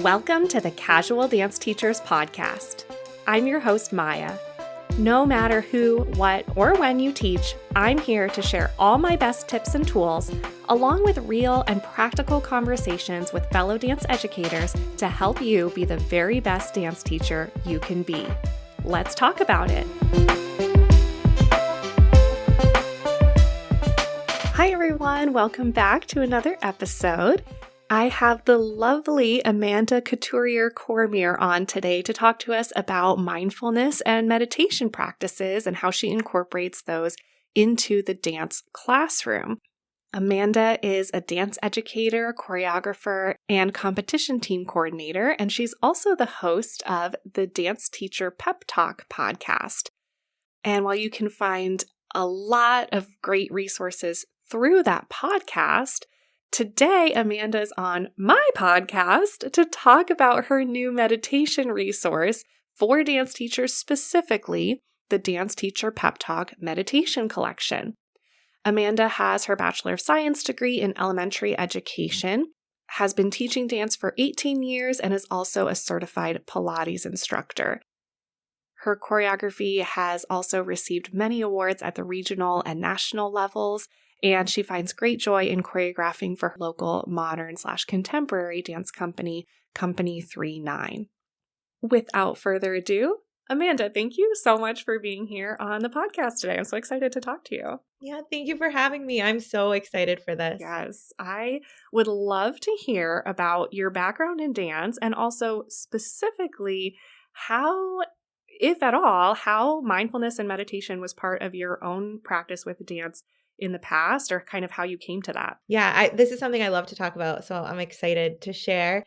Welcome to the Casual Dance Teachers Podcast. I'm your host, Maya. No matter who, what, or when you teach, I'm here to share all my best tips and tools, along with real and practical conversations with fellow dance educators to help you be the very best dance teacher you can be. Let's talk about it. Hi, everyone. Welcome back to another episode. I have the lovely Amanda Couturier-Cormier on today to talk to us about mindfulness and meditation practices and how she incorporates those into the dance classroom. Amanda is a dance educator, choreographer, and competition team coordinator, and she's also the host of the Dance Teacher Pep Talk podcast. And while you can find a lot of great resources through that podcast, today, Amanda's on my podcast to talk about her new meditation resource for dance teachers, specifically the Dance Teacher Pep Talk Meditation Collection. Amanda has her Bachelor of Science degree in elementary education, has been teaching dance for 18 years, and is also a certified Pilates instructor. Her choreography has also received many awards at the regional and national levels, and she finds great joy in choreographing for her local modern/contemporary dance company, Company 39. Without further ado, Amanda, thank you so much for being here on the podcast today. I'm so excited to talk to you. Yeah, thank you for having me. I'm so excited for this. Yes, I would love to hear about your background in dance and also specifically how, if at all, how mindfulness and meditation was part of your own practice with dance in the past, or kind of how you came to that. Yeah, this is something I love to talk about, so I'm excited to share.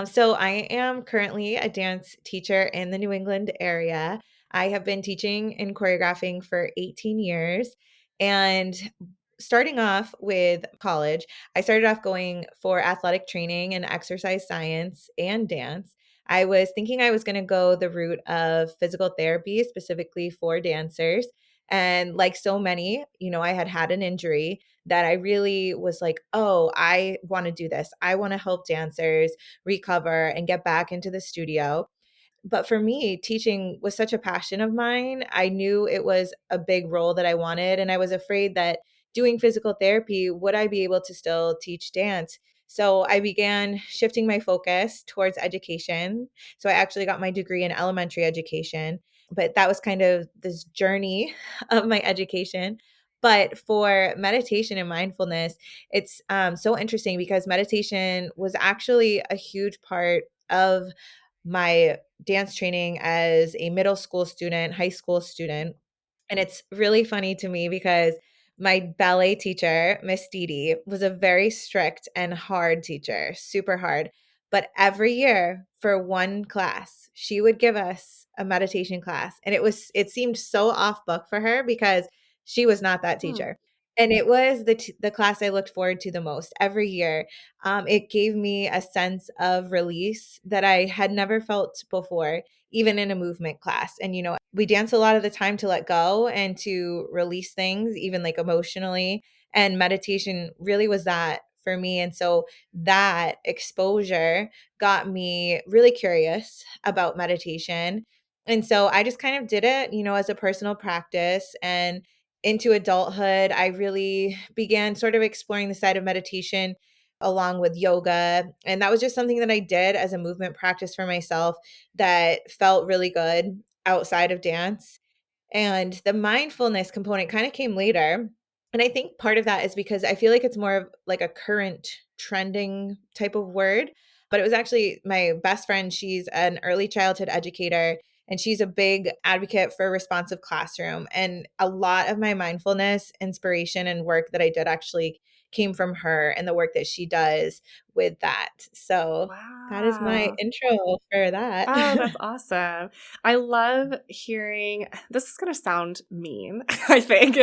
So I am currently a dance teacher in the New England area. I have been teaching and choreographing for 18 years. And starting off with college, I started off going for athletic training and exercise science and dance. I was thinking I was going to go the route of physical therapy, specifically for dancers. And like so many, I had an injury that I really was like, oh, I want to do this. I want to help dancers recover and get back into the studio. But for me, teaching was such a passion of mine. I knew it was a big role that I wanted. And I was afraid that doing physical therapy, would I be able to still teach dance? So I began shifting my focus towards education. So I actually got my degree in elementary education, but that was kind of this journey of my education. But for meditation and mindfulness, it's so interesting because meditation was actually a huge part of my dance training as a middle school student, high school student. And it's really funny to me because my ballet teacher, Miss Didi, was a very strict and hard teacher, super hard. But every year for one class, she would give us a meditation class. And it seemed so off book for her because she was not that teacher. And it was the class I looked forward to the most every year. It gave me a sense of release that I had never felt before, even in a movement class. And, we dance a lot of the time to let go and to release things, even like emotionally. And meditation really was that for me. And so that exposure got me really curious about meditation. And so I just kind of did it, as a personal practice. And into adulthood, I really began sort of exploring the side of meditation along with yoga. And that was just something that I did as a movement practice for myself that felt really good outside of dance. And the mindfulness component kind of came later. And I think part of that is because I feel like it's more of like a current trending type of word. But it was actually my best friend. She's an early childhood educator, and she's a big advocate for a responsive classroom. And a lot of my mindfulness inspiration and work that I did actually came from her and the work that she does with that. So that is my intro for that. Oh, that's awesome. I love hearing, this is going to sound mean, I think,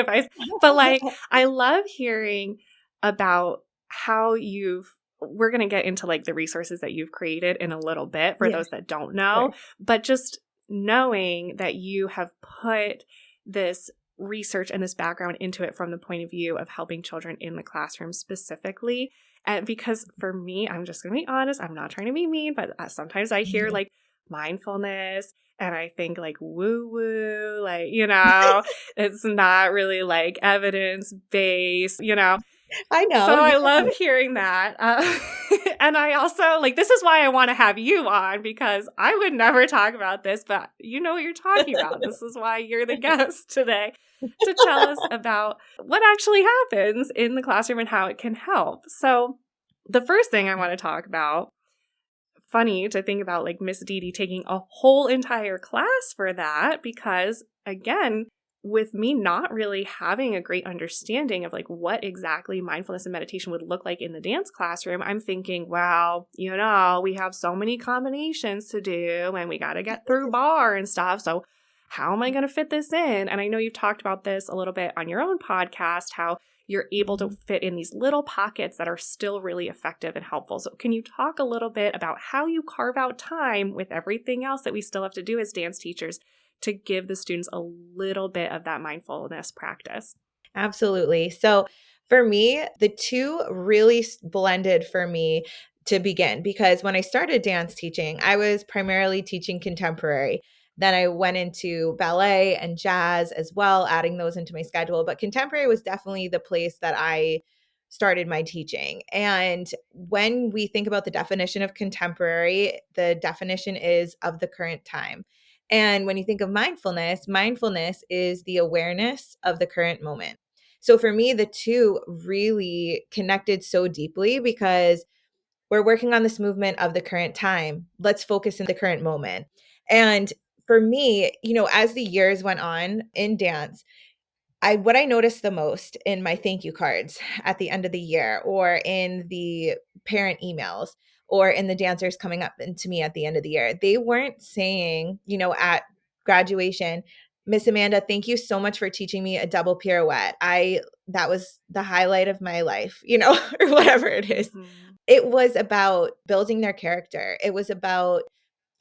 but I love hearing about how we're going to get into like the resources that you've created in a little bit for those that don't know, but just knowing that you have put this research and this background into it from the point of view of helping children in the classroom specifically. And because for me, I'm just going to be honest, I'm not trying to be mean, but sometimes I hear like mindfulness and I think like woo woo, like, it's not really like evidence based, I know. So Yeah. I love hearing that. And I also, like, this is why I want to have you on, because I would never talk about this, but you know what you're talking about. This is why you're the guest today, to tell us about what actually happens in the classroom and how it can help. So the first thing I want to talk about, funny to think about like Miss Dee Dee taking a whole entire class for that, because again, with me not really having a great understanding of like what exactly mindfulness and meditation would look like in the dance classroom, I'm thinking, wow, we have so many combinations to do and we got to get through bar and stuff. So how am I going to fit this in? And I know you've talked about this a little bit on your own podcast, how you're able to fit in these little pockets that are still really effective and helpful. So can you talk a little bit about how you carve out time with everything else that we still have to do as dance teachers to give the students a little bit of that mindfulness practice? Absolutely. So for me, the two really blended for me to begin, because when I started dance teaching, I was primarily teaching contemporary. Then I went into ballet and jazz as well, adding those into my schedule. But contemporary was definitely the place that I started my teaching. And when we think about the definition of contemporary, the definition is of the current time. And when you think of mindfulness, mindfulness is the awareness of the current moment. So for me, the two really connected so deeply, because we're working on this movement of the current time. Let's focus in the current moment. And for me, as the years went on in dance, what I noticed the most in my thank you cards at the end of the year, or in the parent emails, or in the dancers coming up to me at the end of the year, they weren't saying, at graduation, Miss Amanda, thank you so much for teaching me a double pirouette. That was the highlight of my life, or whatever it is. Mm-hmm. It was about building their character. It was about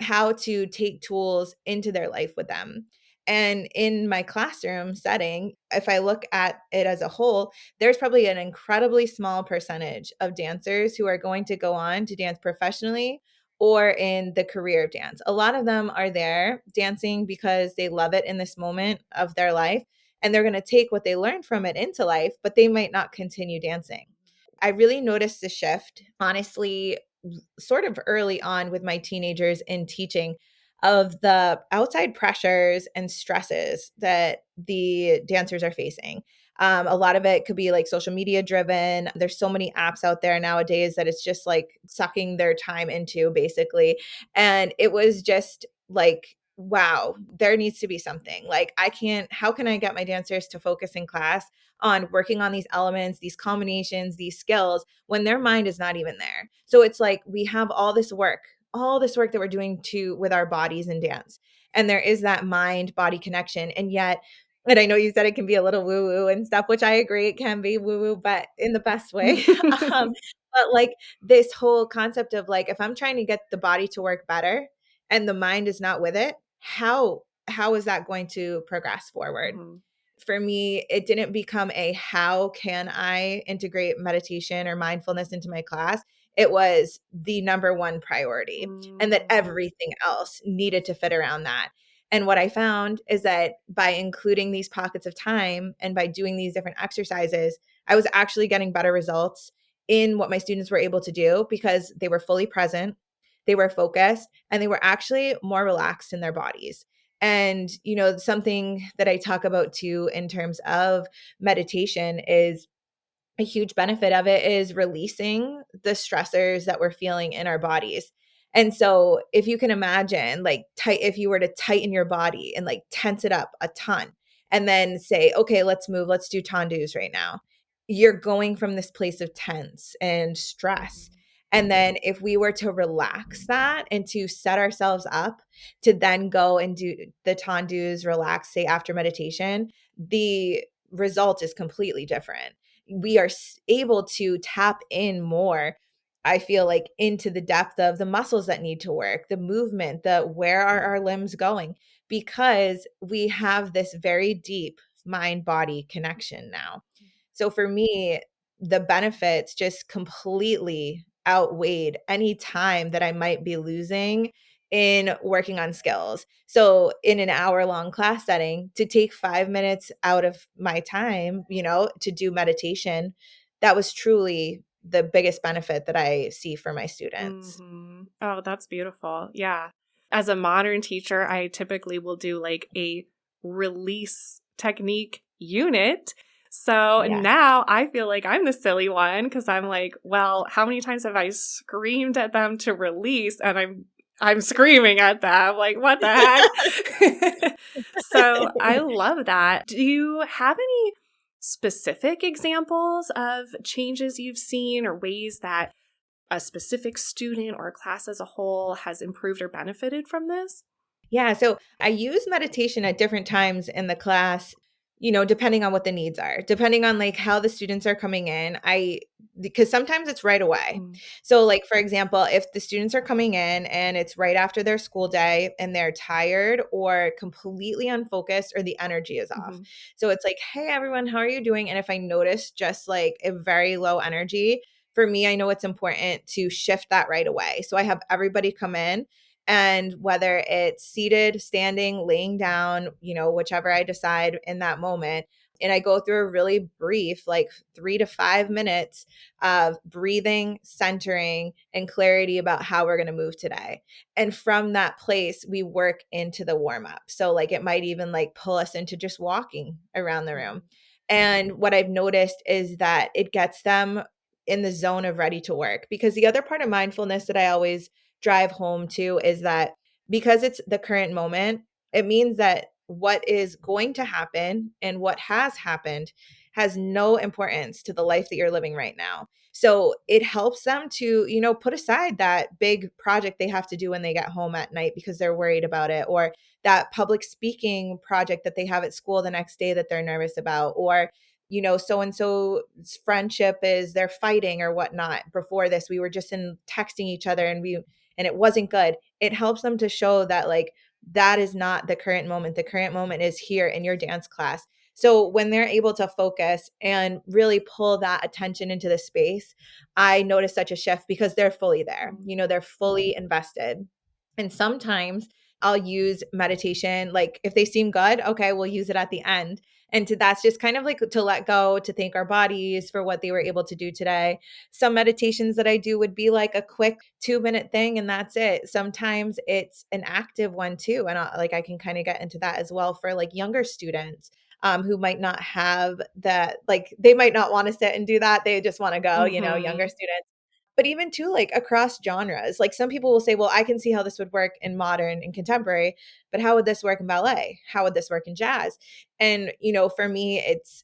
how to take tools into their life with them. And in my classroom setting, if I look at it as a whole, there's probably an incredibly small percentage of dancers who are going to go on to dance professionally or in the career of dance. A lot of them are there dancing because they love it in this moment of their life, and they're going to take what they learned from it into life, but they might not continue dancing. I really noticed the shift, honestly, sort of early on with my teenagers in teaching, of the outside pressures and stresses that the dancers are facing. A lot of it could be like social media driven. There's so many apps out there nowadays that it's just like sucking their time into, basically. And it was just like, wow, there needs to be something. Like, how can I get my dancers to focus in class on working on these elements, these combinations, these skills, when their mind is not even there? So it's like we have all this work that we're doing with our bodies in dance. And there is that mind body connection. And I know you said it can be a little woo woo and stuff, which I agree, it can be woo woo, but in the best way. um, but like this whole concept of like, if I'm trying to get the body to work better and the mind is not with it, how is that going to progress forward? Mm-hmm. For me, it didn't become a how can I integrate meditation or mindfulness into my class. It was the number one priority, and that everything else needed to fit around that. And what I found is that by including these pockets of time and by doing these different exercises, I was actually getting better results in what my students were able to do, because they were fully present, they were focused, and they were actually more relaxed in their bodies. And, something that I talk about too in terms of meditation is a huge benefit of it is releasing the stressors that we're feeling in our bodies. And so if you can imagine, like, if you were to tighten your body and like tense it up a ton and then say, okay, let's move, let's do tendus right now. You're going from this place of tense and stress. And then if we were to relax that and to set ourselves up to then go and do the tendus, relax, say after meditation, the result is completely different. We are able to tap in more, I feel like, into the depth of the muscles that need to work, the movement, where are our limbs going, because we have this very deep mind body connection now. So for me, the benefits just completely outweighed any time that I might be losing in working on skills. So in an hour-long class setting, to take 5 minutes out of my time, to do meditation, that was truly the biggest benefit that I see for my students. Oh, that's beautiful. Yeah. As a modern teacher, I typically will do like a release technique unit. So Yes. now I feel like I'm the silly one because I'm like, well, how many times have I screamed at them to release? And I'm screaming at them like, what the heck? So I love that. Do you have any specific examples of changes you've seen or ways that a specific student or a class as a whole has improved or benefited from this? Yeah, so I use meditation at different times in the class, depending on what the needs are, depending on like how the students are coming in. Because sometimes it's right away. Mm, So, like, for example, if the students are coming in and it's right after their school day and they're tired or completely unfocused or the energy is off. mhm, So, it's like, hey, everyone, how are you doing? And if I notice just like a very low energy, for me, I know it's important to shift that right away. So, I have everybody come in, and whether it's seated, standing, laying down, whichever I decide in that moment. And I go through a really brief, like 3 to 5 minutes of breathing, centering, and clarity about how we're going to move today. And from that place, we work into the warm up. So, like, it might even like pull us into just walking around the room. mhm, And what I've noticed is that it gets them in the zone of ready to work. Because the other part of mindfulness that I always drive home to is that because it's the current moment, it means that what is going to happen and what has happened has no importance to the life that you're living right now. So it helps them to, put aside that big project they have to do when they get home at night because they're worried about it, or that public speaking project that they have at school the next day that they're nervous about, or so and so's friendship is they're fighting or whatnot. Before this, we were just in texting each other and it wasn't good. It helps them to show that like that is not the current moment. The current moment is here in your dance class. So when they're able to focus and really pull that attention into the space, I notice such a shift because they're fully there. mm, They're fully invested. And sometimes I'll use meditation. Like if they seem good, okay, we'll use it at the end. And that's just kind of like to let go, to thank our bodies for what they were able to do today. Some meditations that I do would be like a quick 2-minute thing and that's it. Sometimes it's an active one too. And I can kind of get into that as well for like younger students who might not have that, like they might not want to sit and do that. They just want to go, younger mhm, students. But even too, like across genres, like some people will say, well, I can see how this would work in modern and contemporary, but how would this work in ballet? How would this work in jazz? And, for me, it's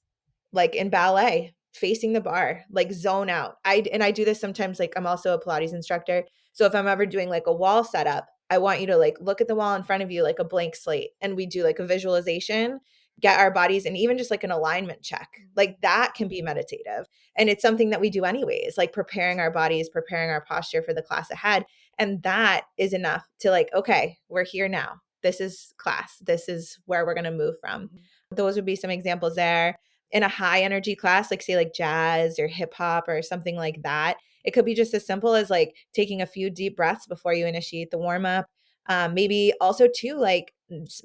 like in ballet, facing the bar, like zone out. I do this sometimes, like I'm also a Pilates instructor. So if I'm ever doing like a wall setup, I want you to like look at the wall in front of you like a blank slate. And we do like a visualization, get our bodies and even just like an alignment check. Like that can be meditative. And it's something that we do anyways, like preparing our bodies, preparing our posture for the class ahead. And that is enough to like, okay, we're here now. This is class. This is where we're going to move from. mhm, Those would be some examples there. In a high energy class, like say like jazz or hip hop or something like that, it could be just as simple as like taking a few deep breaths before you initiate the warm up. Maybe also too, like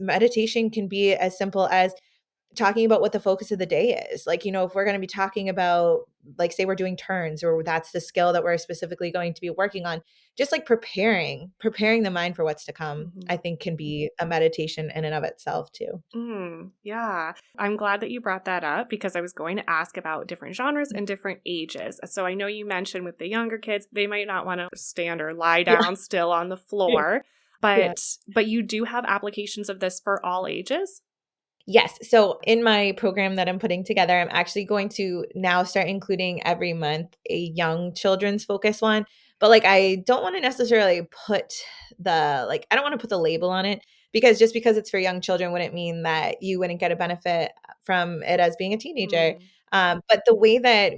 meditation can be as simple as talking about what the focus of the day is. Like, if we're going to be talking about, like, say we're doing turns or that's the skill that we're specifically going to be working on, just like preparing the mind for what's to come, I mhm. think can be a meditation in and of itself too. Yeah. I'm glad that you brought that up because I was going to ask about different genres and different ages. So I know you mentioned with the younger kids, they might not want to stand or lie Yeah. down still on the Yeah. floor, Yeah. but you do have applications of this for all ages? Yes. So in my program that I'm putting together, I'm actually going to now start including every month a young children's focus one. But like, I don't want to necessarily put I don't want to put the label on it because just because it's for young children wouldn't mean that you wouldn't get a benefit from it as being a teenager. Mm, But the way that,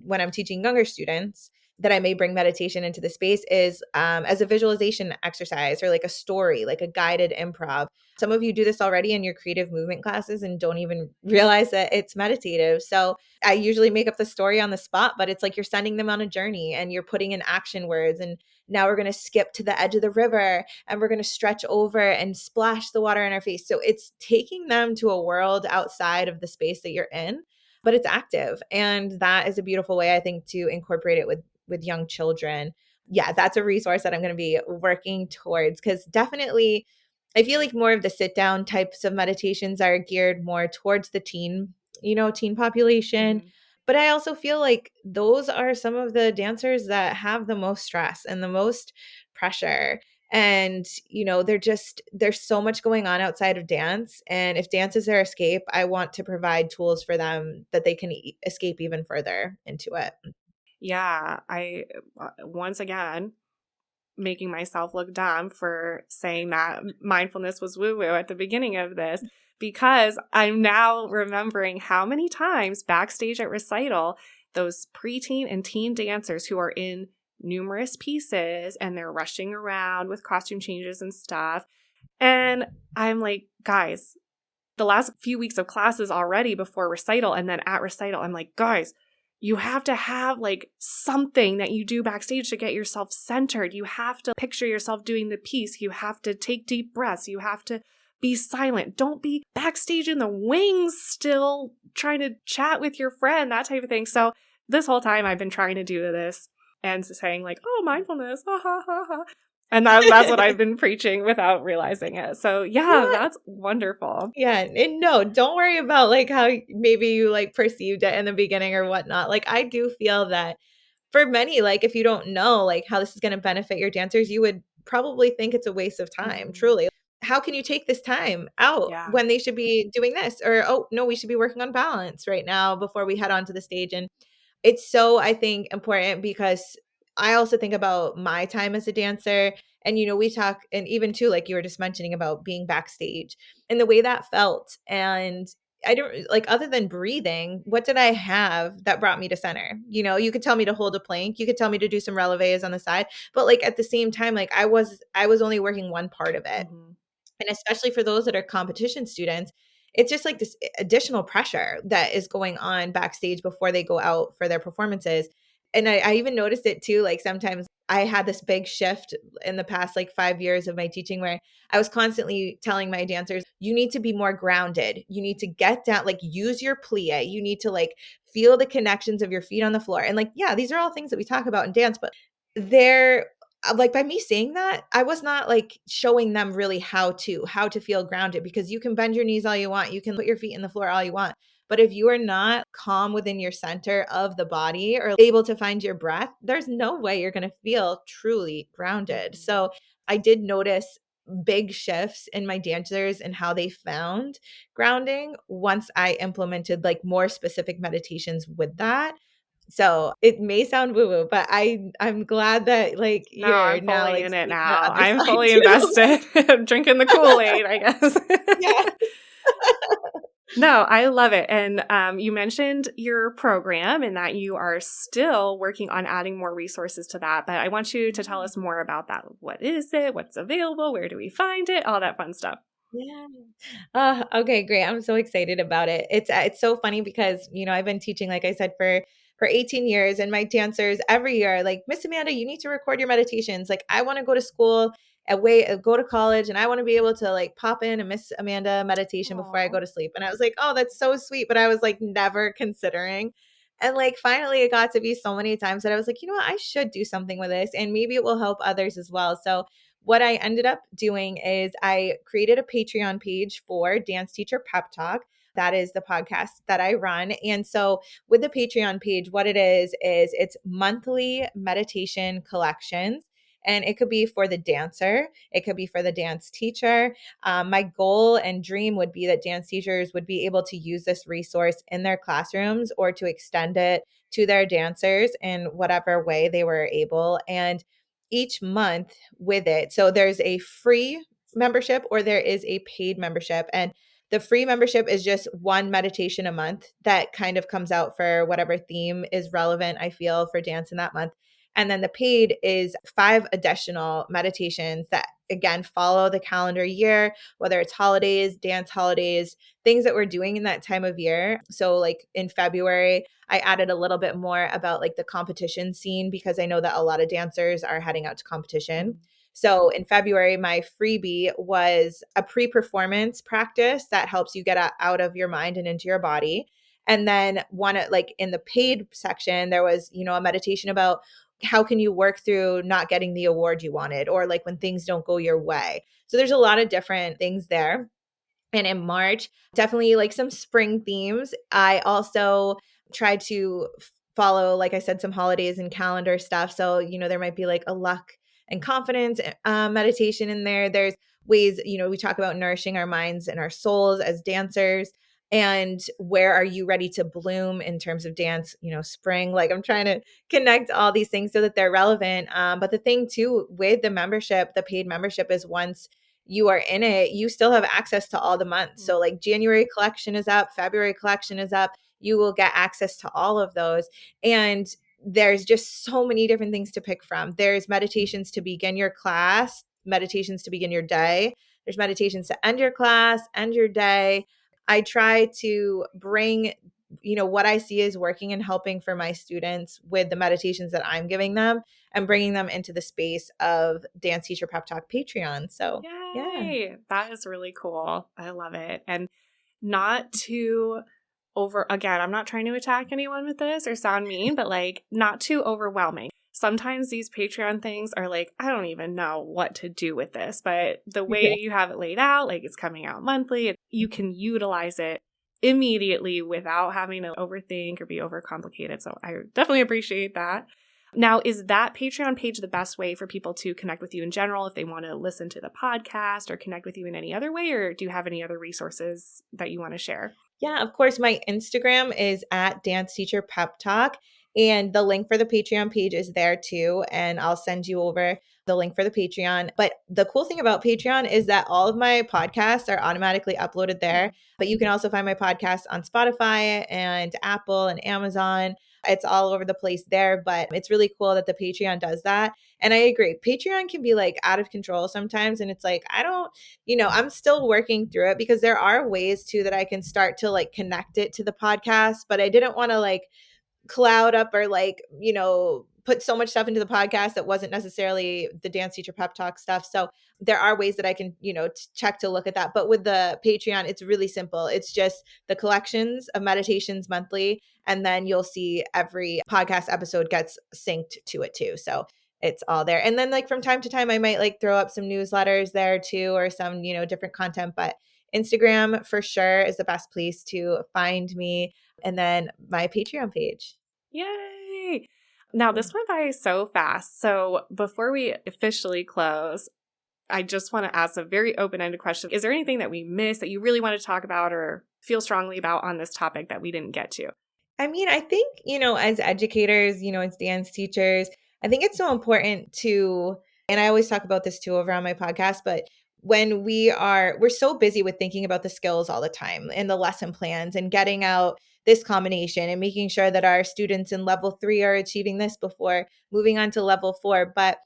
when I'm teaching younger students, that I may bring meditation into the space is as a visualization exercise or like a story, like a guided improv. Some of you do this already in your creative movement classes and don't even realize that it's meditative. So I usually make up the story on the spot, but it's like you're sending them on a journey and you're putting in action words. And now we're going to skip to the edge of the river and we're going to stretch over and splash the water in our face. So it's taking them to a world outside of the space that you're in, but it's active. And that is a beautiful way, I think, to incorporate it with young children. Yeah, that's a resource that I'm going to be working towards, because definitely I feel like more of the sit down types of meditations are geared more towards the teen population. Mhm. But I also feel like those are some of the dancers that have the most stress and the most pressure. And, there's so much going on outside of dance. And if dance is their escape, I want to provide tools for them that they can escape even further into it. Yeah, once again, making myself look dumb for saying that mindfulness was woo woo at the beginning of this, because I'm now remembering how many times backstage at recital, those preteen and teen dancers who are in numerous pieces and they're rushing around with costume changes and stuff. And I'm like, guys, the last few weeks of classes already before recital, and then at recital, I'm like, guys, you have to have like something that you do backstage to get yourself centered. You have to picture yourself doing the piece. You have to take deep breaths. You have to be silent. Don't be backstage in the wings still trying to chat with your friend, that type of thing. So this whole time I've been trying to do this and saying like, oh, mindfulness, ha ha ha ha. And that's what I've been preaching without realizing it. So yeah, Yeah. that's wonderful. Yeah, and no, don't worry about like how maybe you like perceived it in the beginning or whatnot. Like I do feel that for many, like if you don't know like how this is going to benefit your dancers, you would probably think it's a waste of time, Mhm. truly. How can you take this time out Yeah. when they should be doing this? Or, oh, no, we should be working on balance right now before we head onto the stage. And it's so, I think, important because I also think about my time as a dancer. And, we talk, and even too, like you were just mentioning about being backstage and the way that felt. And I don't like, other than breathing, what did I have that brought me to center? You could tell me to hold a plank, you could tell me to do some releves on the side, but like at the same time, like I was only working one part of it. Mhm. And especially for those that are competition students, it's just like this additional pressure that is going on backstage before they go out for their performances. And I even noticed it too. Like sometimes I had this big shift in the past like 5 years of my teaching where I was constantly telling my dancers, you need to be more grounded. You need to get down, like use your plie. You need to like feel the connections of your feet on the floor. And like, yeah, these are all things that we talk about in dance, but they're like by me saying that, I was not like showing them really how to feel grounded, because you can bend your knees all you want, you can put your feet in the floor all you want. But if you are not calm within your center of the body or able to find your breath, there's no way you're going to feel truly grounded. Mhm. So I did notice big shifts in my dancers and how they found grounding once I implemented like more specific meditations with that. So it may sound woo woo, but I'm glad that like No, you're I'm now fully like in it seeing the now. other I'm side fully too. invested. I'm drinking the Kool-Aid, I guess. Yeah. No, I love it. And you mentioned your program and that you are still working on adding more resources to that. But I want you to tell us more about that. What is it? What's available? Where do we find it? All that fun stuff. Yeah. Okay, great. I'm so excited about it. It's so funny because, I've been teaching, like I said, for 18 years, and my dancers every year are like, Miss Amanda, you need to record your meditations. Like, I want to go to school go to college, and I want to be able to like pop in a Miss Amanda meditation before I Aw. go to sleep. And I was like, oh, that's so sweet. But I was like never considering. And like finally it got to be so many times that I was like, you know what, I should do something with this and maybe it will help others as well. So what I ended up doing is I created a Patreon page for Dance Teacher Pep Talk. That is the podcast that I run. And so with the Patreon page, what it is it's monthly meditation collections. And it could be for the dancer, it could be for the dance teacher. My goal and dream would be that dance teachers would be able to use this resource in their classrooms or to extend it to their dancers in whatever way they were able. And each month with it. So there's a free membership or there is a paid membership. And the free membership is just one meditation a month that kind of comes out for whatever theme is relevant, I feel, for dance in that month. And then the paid is 5 additional meditations that, again, follow the calendar year, whether it's holidays, dance holidays, things that we're doing in that time of year. So like in February, I added a little bit more about like the competition scene because I know that a lot of dancers are heading out to competition. So in February, my freebie was a pre-performance practice that helps you get out of your mind and into your body. And then one, like in the paid section, there was, a meditation about how can you work through not getting the award you wanted, or like when things don't go your way. So there's a lot of different things there. And in March, definitely like some spring themes. I also tried to follow, like I said, some holidays and calendar stuff. So, there might be like a luck and confidence meditation in there. There's ways, we talk about nourishing our minds and our souls as dancers. And where are you ready to bloom in terms of dance, spring? Like I'm trying to connect all these things so that they're relevant. But the thing too with the membership, the paid membership, is once you are in it, you still have access to all the months. So like January collection is up, February collection is up. You will get access to all of those. And there's just so many different things to pick from. There's meditations to begin your class, meditations to begin your day. There's meditations to end your class, end your day. I try to bring what I see is working and helping for my students with the meditations that I'm giving them and bringing them into the space of Dance Teacher Pep Talk Patreon. So, yeah. Yay! That is really cool. I love it. And not to again, I'm not trying to attack anyone with this or sound mean, but like not too overwhelming. Sometimes these Patreon things are like, I don't even know what to do with this, but the way you have it laid out, like it's coming out monthly, you can utilize it immediately without having to overthink or be overcomplicated. So I definitely appreciate that. Now, is that Patreon page the best way for people to connect with you in general if they want to listen to the podcast or connect with you in any other way? Or do you have any other resources that you want to share? Yeah, of course. My Instagram is at Dance Teacher Pep Talk. And the link for the Patreon page is there too. And I'll send you over the link for the Patreon. But the cool thing about Patreon is that all of my podcasts are automatically uploaded there. But you can also find my podcast on Spotify and Apple and Amazon. It's all over the place there, but it's really cool that the Patreon does that. And I agree, Patreon can be like out of control sometimes. And it's like, I'm still working through it because there are ways too that I can start to like connect it to the podcast, but I didn't want to like cloud up or like, put so much stuff into the podcast that wasn't necessarily the Dance Teacher Pep Talk stuff. So there are ways that I can, check to look at that. But with the Patreon, it's really simple. It's just the collections of meditations monthly. And then you'll see every podcast episode gets synced to it too. So it's all there. And then like from time to time, I might like throw up some newsletters there too, or some, different content, but Instagram for sure is the best place to find me. And then my Patreon page. Yay! Now, this went by so fast. So before we officially close, I just want to ask a very open-ended question. Is there anything that we missed that you really want to talk about or feel strongly about on this topic that we didn't get to? I mean, I think, as educators, as dance teachers, I think it's so important to, and I always talk about this too over on my podcast, but when we're so busy with thinking about the skills all the time and the lesson plans and getting out this combination and making sure that our students in level 3 are achieving this before moving on to level 4. But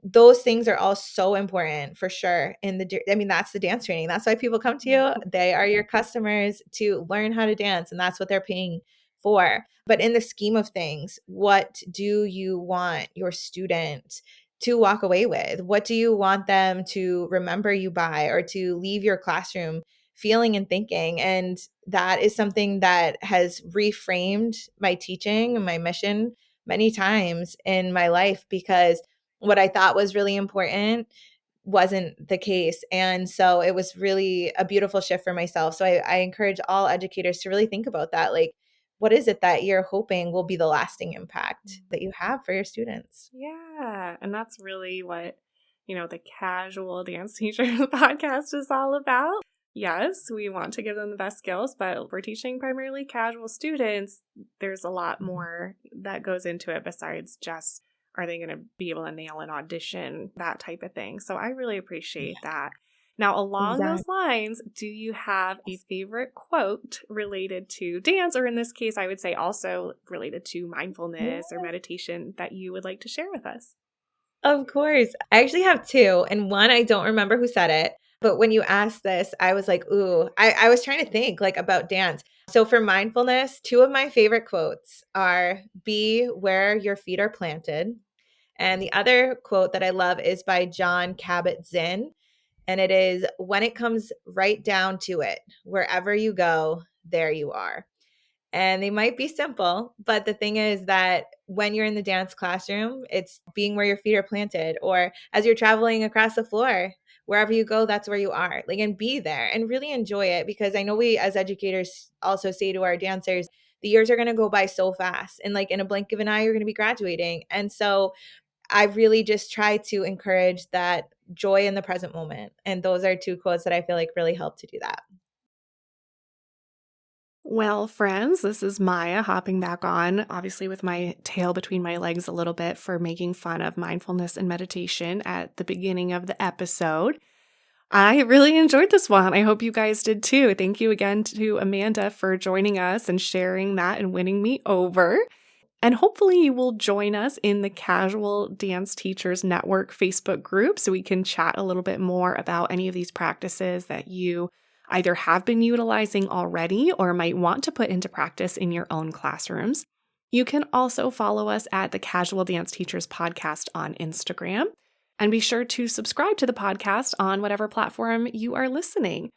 those things are all so important for sure. That's the dance training. That's why people come to you. They are your customers to learn how to dance, and that's what they're paying for. But in the scheme of things, what do you want your student to walk away with? What do you want them to remember you by or to leave your classroom feeling and thinking? And that is something that has reframed my teaching and my mission many times in my life, because what I thought was really important wasn't the case. And so it was really a beautiful shift for myself. So I encourage all educators to really think about that. Like, what is it that you're hoping will be the lasting impact that you have for your students? Yeah. And that's really what, the Casual Dance Teacher podcast is all about. Yes, we want to give them the best skills, but we're teaching primarily casual students. There's a lot more that goes into it besides just, are they going to be able to nail an audition, that type of thing. So I really appreciate that. Now, along those Exactly. lines, do you have a favorite quote related to dance, or in this case, I would say also related to Yeah. mindfulness or meditation that you would like to share with us? Of course. I actually have 2, and one, I don't remember who said it, but when you asked this, I was like, "Ooh." I was trying to think, like, about dance. So for mindfulness, 2 of my favorite quotes are, "Be where your feet are planted," and the other quote that I love is by John Kabat-Zinn, and it is, "When it comes right down to it, wherever you go, there you are." And they might be simple, but the thing is that when you're in the dance classroom, it's being where your feet are planted, or as you're traveling across the floor, wherever you go, that's where you are. Like, and be there and really enjoy it, because I know we as educators also say to our dancers, the years are going to go by so fast. And like in a blink of an eye, you're going to be graduating. And so I really just try to encourage that joy in the present moment. And those are 2 quotes that I feel like really help to do that. Well, friends, this is Maya hopping back on, obviously with my tail between my legs a little bit for making fun of mindfulness and meditation at the beginning of the episode. I really enjoyed this one. I hope you guys did too. Thank you again to Amanda for joining us and sharing that and winning me over. And hopefully you will join us in the Casual Dance Teachers Network Facebook group so we can chat a little bit more about any of these practices that you either have been utilizing already or might want to put into practice in your own classrooms. You can also follow us at the Casual Dance Teachers Podcast on Instagram. And be sure to subscribe to the podcast on whatever platform you are listening.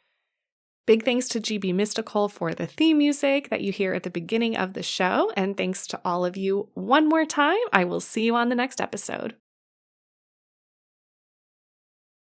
Big thanks to GB Mystical for the theme music that you hear at the beginning of the show. And thanks to all of you one more time. I will see you on the next episode.